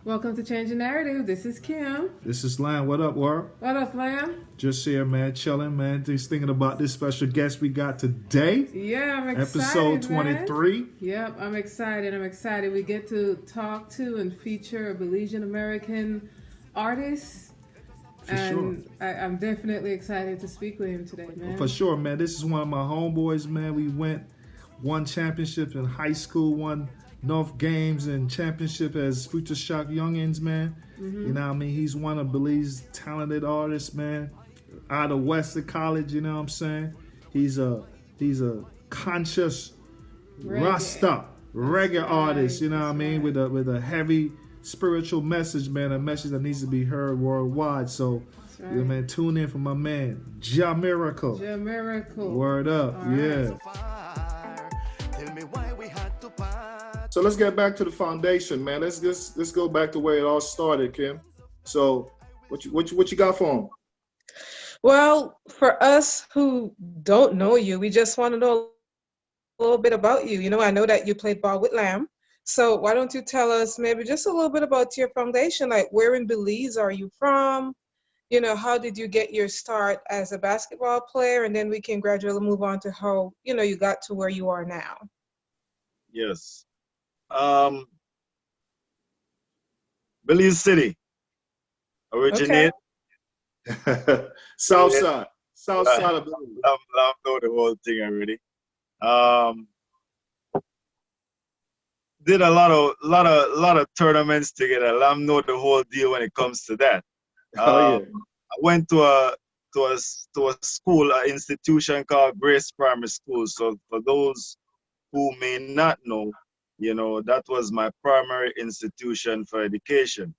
Welcome to Change the Narrative. This is Kim. This is Lamb. What up, world? What up, Lamb? Just here, man, chilling, man. Just thinking about this special guest we got today. Yeah, I'm Episode excited, man. 23. Yep, I'm excited. I'm excited. We get to talk to and feature a Belizean American artist. For sure. I'm definitely excited to speak with him today, man. For sure, man. This is one of my homeboys, man. We won championships in high school, won North Games and championship as Future Shock Youngins, man. You know what I mean? He's one of Belize's talented artists, man. Out of Western College, you know what I'm saying? He's a conscious Rasta reggae artist, you know what I mean? Right. With a heavy spiritual message, man, a message that needs to be heard worldwide. So, Right. yeah, man, tune in for my man, Ja Miracle. Ja Miracle. Word up, All right. yeah. So let's get back to the foundation, man. Let's go back to where it all started, Kim. So, what you got for him? Well, for us who don't know you, we just want to know a little bit about you. You know, I know that you played ball with Lamb. So why don't you tell us maybe just a little bit about your foundation? Like, where in Belize are you from? You know, how did you get your start as a basketball player? And then we can gradually move on to how, you know, you got to where you are now. Yes. Belize City. Originate. South side of Belize. I've know the whole thing already. Did a lot of tournaments together. Lam know the whole deal when it comes to that. Oh yeah. I went to a school, an institution called Grace Primary School. So for those who may not know, you know, that was my primary institution for education.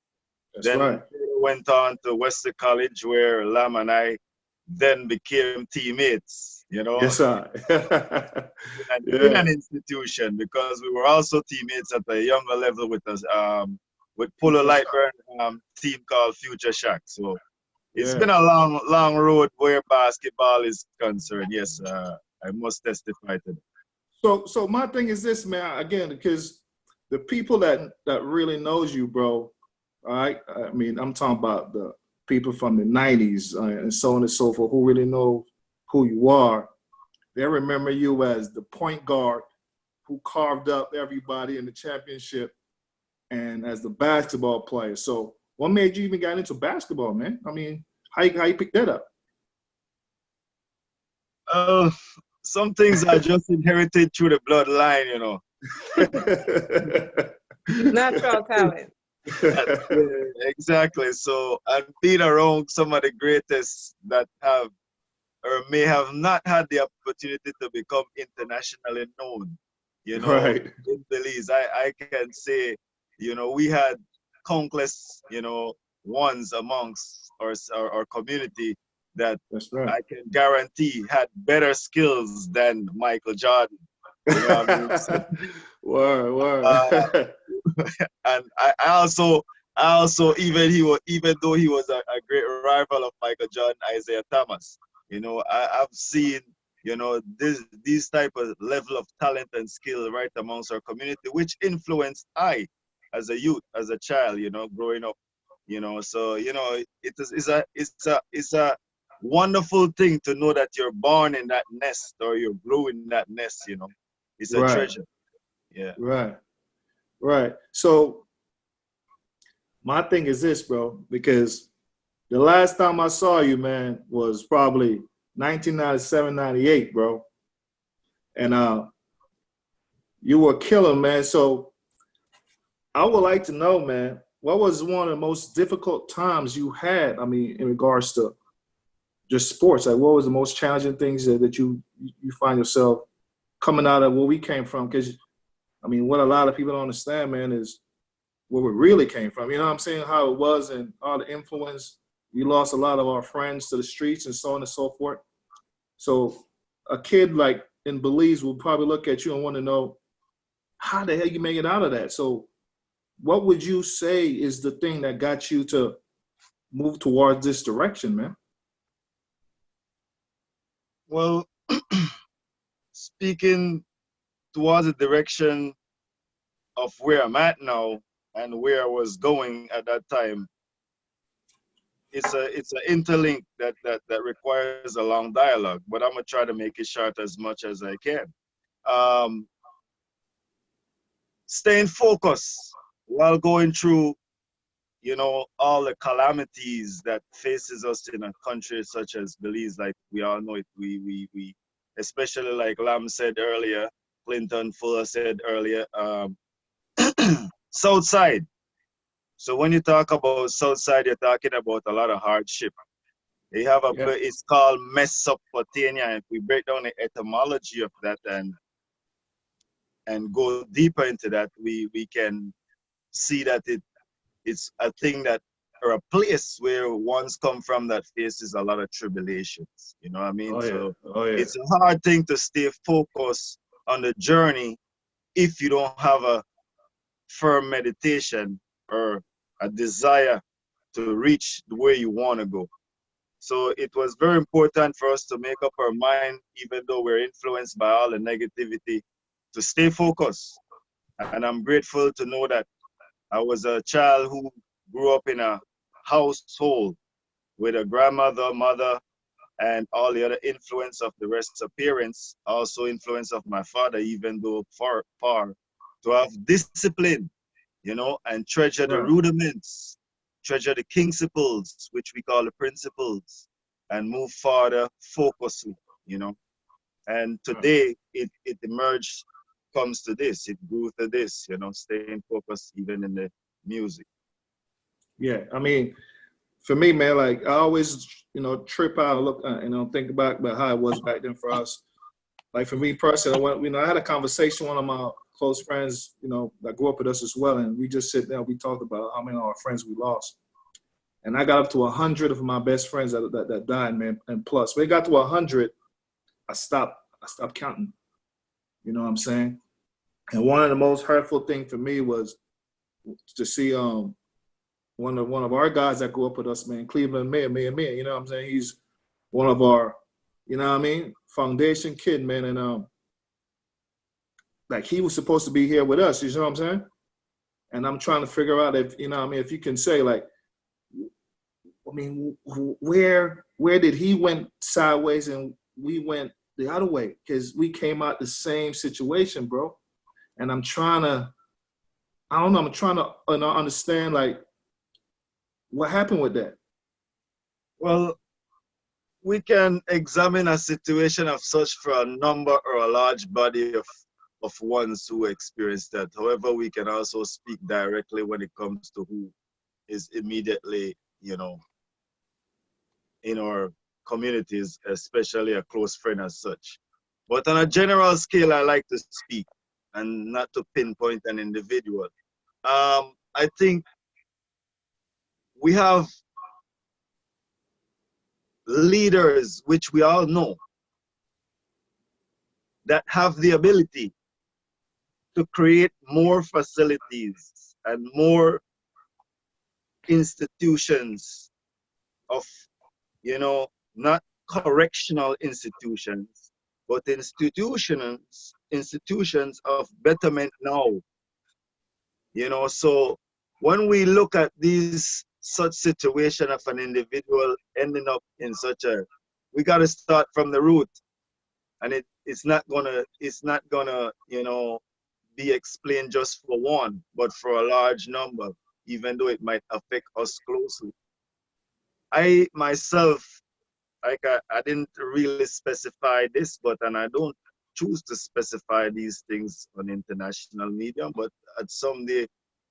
That's Then right. went on to Western College where Lam and I then became teammates, you know, Yes, sir. in an institution because we were also teammates at a younger level with us, with Polo Lightburn team called Future Shock. So it's been a long road where basketball is concerned. Yes, I must testify to that. So my thing is this, man. Again, because the people that really knows you, bro. All right. I mean, I'm talking about the people from the '90s and so on and so forth who really know who you are. They remember you as the point guard who carved up everybody in the championship, and as the basketball player. So, what made you even get into basketball, man? I mean, how you picked that up? Some things are just inherited through the bloodline, you know. Natural talent. Exactly. So I've been around some of the greatest that have or may have not had the opportunity to become internationally known, you know, Right. in Belize. I can say, you know, we had countless, you know, ones amongst our community that That's right. I can guarantee had better skills than Michael Jordan. You know what I mean? So, Word. and I also even though he was a great rival of Michael Jordan, Isaiah Thomas, you know, I've seen, you know, these type of level of talent and skill right amongst our community, which influenced I as a youth, as a child, you know, growing up, you know. So, you know, it's a wonderful thing to know that you're born in that nest or you grew in that nest, you know. It's a Right. treasure. Yeah. Right. So my thing is this, bro, because the last time I saw you, man, was probably 1997, 98, bro. And you were killing, man. So I would like to know, man, what was one of the most difficult times you had, I mean, in regards to just sports? Like, what was the most challenging things that you find yourself coming out of where we came from? Because, I mean, what a lot of people don't understand, man, is where we really came from. You know what I'm saying? How it was and all the influence. We lost a lot of our friends to the streets and so on and so forth. So a kid like in Belize will probably look at you and want to know how the hell you make it out of that. So what would you say is the thing that got you to move towards this direction, man? Well, speaking towards the direction of where I'm at now, and where I was going at that time, it's an interlink that requires a long dialogue. But I'm gonna try to make it short as much as I can. Um, Staying focused while going through, all the calamities that faces us in a country such as Belize. Like we all know it, we especially like Lam said earlier, Clinton Fuller said earlier, South Side. So when you talk about South Side, you're talking about a lot of hardship. They have Yeah. it's called Mesopotamia. If we break down the etymology of that and go deeper into that, we can see that it's a thing that, or a place where one's come from that faces a lot of tribulations. You know what I mean? Oh yeah. So Oh yeah. it's a hard thing to stay focused on the journey if you don't have a firm meditation or a desire to reach where you want to go. So it was very important for us to make up our mind, even though we're influenced by all the negativity, to stay focused. And I'm grateful to know that I was a child who grew up in a household with a grandmother, mother, and all the other influence of the rest of parents, also influence of my father, even though far, to have discipline, and treasure the Right. rudiments, treasure the principles, which we call the principles, and move farther focusedly, And Right. today it emerged, comes to this, it grew to this, staying focused even in the music. Yeah. I mean, for me, man, like I always, trip out and look, think back about how it was back then for us. Like for me personally, I had a conversation with one of my close friends, that grew up with us as well, and we just sit down, we talked about how many of our friends we lost, and I got up to 100 of my best friends that died, man, and plus. When it got to 100, I stopped counting. You know what I'm saying? And one of the most hurtful thing for me was to see one of our guys that grew up with us, man, Cleveland Mayor, you know what I'm saying? He's one of our, you know what I mean, foundation kid, man, and like he was supposed to be here with us, you know what I'm saying? And I'm trying to figure out if, if you can say like, I mean, where did he went sideways and we went the other way? Because we came out the same situation, bro. And I'm trying to, I don't know, I'm trying to understand like what happened with that. Well, we can examine a situation of such for a number or a large body of ones who experience that. However, we can also speak directly when it comes to who is immediately, in our communities, especially a close friend as such. But on a general scale, I like to speak and not to pinpoint an individual. I think we have leaders, which we all know, that have the ability to create more facilities and more institutions of, not correctional institutions, but institutions of betterment now. So when we look at these such situation of an individual ending up in we got to start from the root, and it's not gonna be explained just for one, but for a large number, even though it might affect us closely. I myself, like I didn't really specify this, and I don't choose to specify these things on international media, but at some day,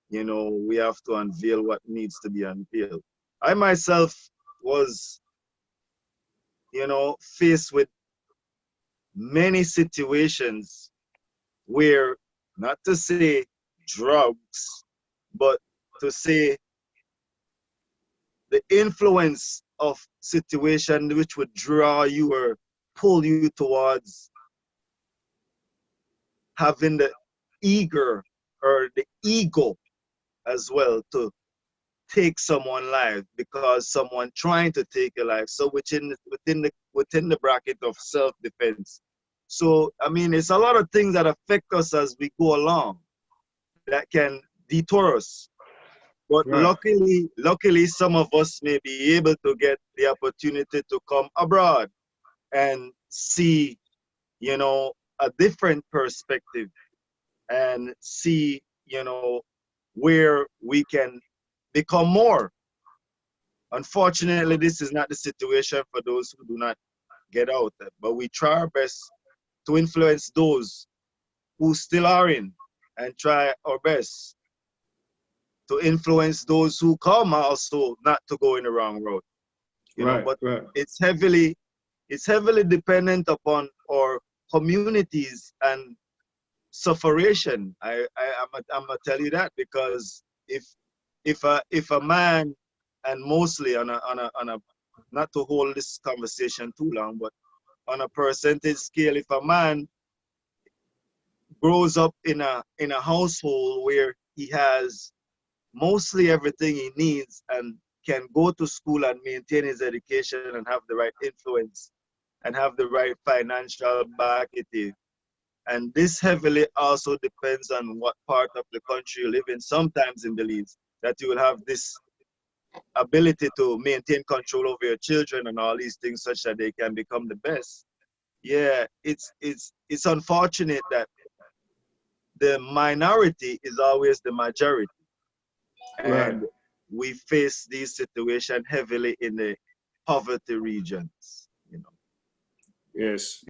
we have to unveil what needs to be unveiled. I myself was, faced with many situations where, not to say drugs, but to say the influence of situation which would draw you or pull you towards having the eager or the ego as well to take someone's life because someone trying to take your life. So within the bracket of self-defense. So I mean, it's a lot of things that affect us as we go along that can detour us But Right. luckily, some of us may be able to get the opportunity to come abroad and see, you know, a different perspective and see, you know, where we can become more. Unfortunately, this is not the situation for those who do not get out, but we try our best to influence those who still are in, and try our best to influence those who come also not to go in the wrong road. You know, Right. but Right. it's heavily dependent upon our communities and sufferation. I'm gonna tell you that, because if a man, and mostly on a not to hold this conversation too long, but on a percentage scale, if a man grows up in a household where he has mostly everything he needs and can go to school and maintain his education and have the right influence and have the right financial backing. And this heavily also depends on what part of the country you live in. Sometimes in Belize, that you will have this ability to maintain control over your children and all these things such that they can become the best. Yeah, it's unfortunate that the minority is always the majority. Right. And we face these situations heavily in the poverty regions, you know. Yes.